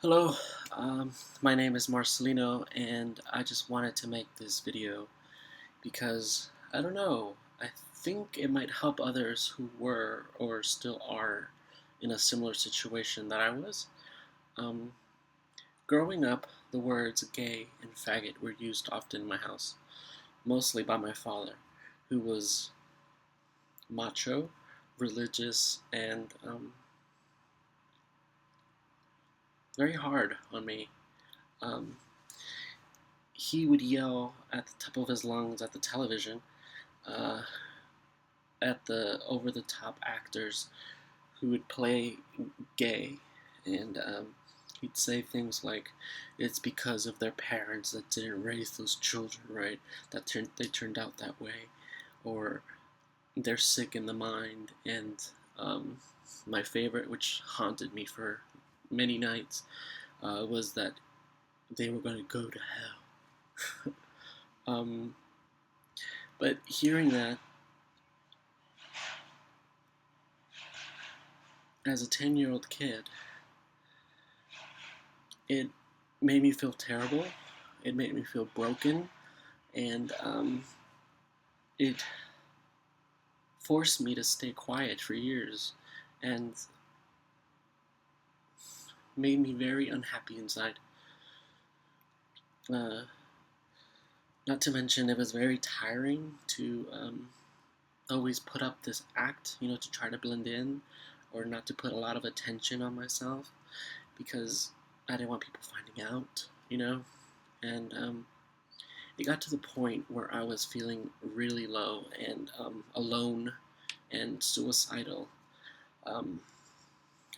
Hello, my name is Marcelino, and I just wanted to make this video because I don't know, I think it might help others who were or still are in a similar situation that I was. Um, Growing up, the words gay and faggot were used often in my house, mostly by my father, who was macho, religious, and very hard on me. Um, he would yell at the top of his lungs at the television, uh, at the over-the-top actors who would play gay, and he'd say things like, "It's because of their parents that didn't raise those children right, that they turned out that way," or "They're sick in the mind." And um, my favorite, which haunted me for many nights, was that they were going to go to hell. um, but hearing that as a 10-year-old kid, it made me feel terrible. It made me feel broken, and it forced me to stay quiet for years, and made me very unhappy inside. Uh, Not to mention, it was very tiring to always put up this act, to try to blend in, or not to put a lot of attention on myself, because I didn't want people finding out. And it got to the point where I was feeling really low and alone and suicidal. Um,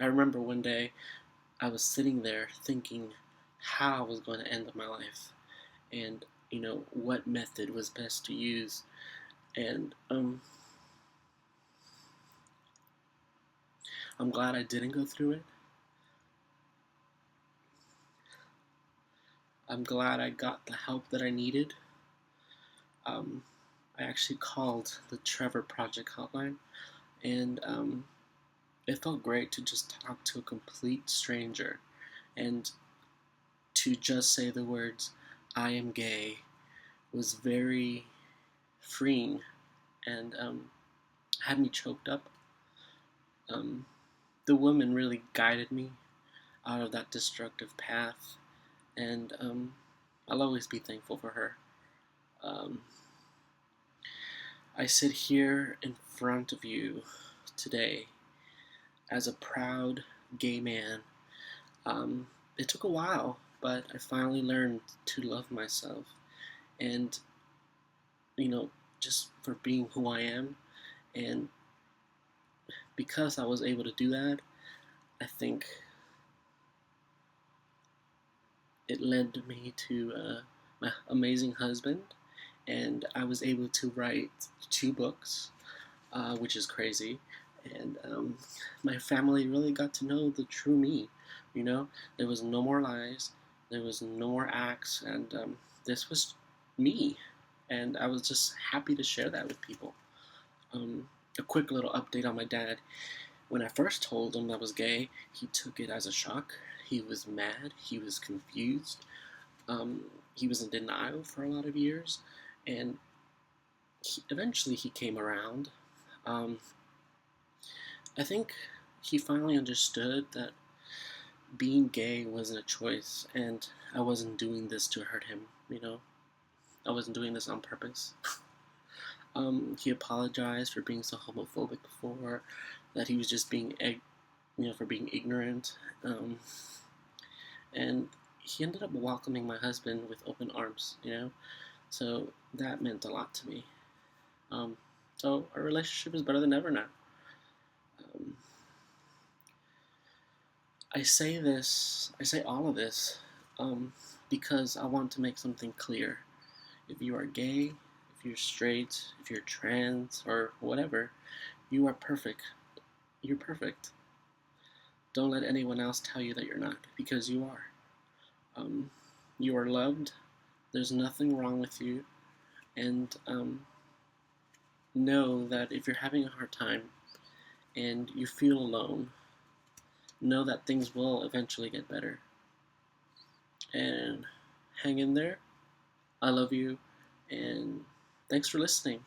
I remember one day I was sitting there thinking how I was going to end my life, and what method was best to use. And I'm glad I didn't go through it. I'm glad I got the help that I needed. Um, I actually called the Trevor Project hotline, and it felt great to just talk to a complete stranger and to just say the words, "I am gay," was very freeing, and had me choked up. Um, the woman really guided me out of that destructive path, and I'll always be thankful for her. Um, I sit here in front of you today as a proud gay man. It took a while, but I finally learned to love myself, and you know, just for being who I am. And because I was able to do that, I think it led me to my amazing husband, and I was able to write 2 books, which is crazy. And my family really got to know the true me. There was no more lies, there was no more acts, and this was me. And I was just happy to share that with people. A quick little update on my dad. When I first told him I was gay, he took it as a shock. He was mad. He was confused. He was in denial for a lot of years, and eventually he came around. Um, I think he finally understood that being gay wasn't a choice, and I wasn't doing this to hurt him. I wasn't doing this on purpose. He apologized for being so homophobic before, that he was just being, for being ignorant. And he ended up welcoming my husband with open arms. So that meant a lot to me. So our relationship is better than ever now. Um, I say all of this, because I want to make something clear. If you are gay, if you're straight, if you're trans, or whatever, you are perfect. You're perfect. Don't let anyone else tell you that you're not, because you are. You are loved. There's nothing wrong with you. And know that if you're having a hard time and you feel alone, know that things will eventually get better. and hang in there. I love you, and thanks for listening.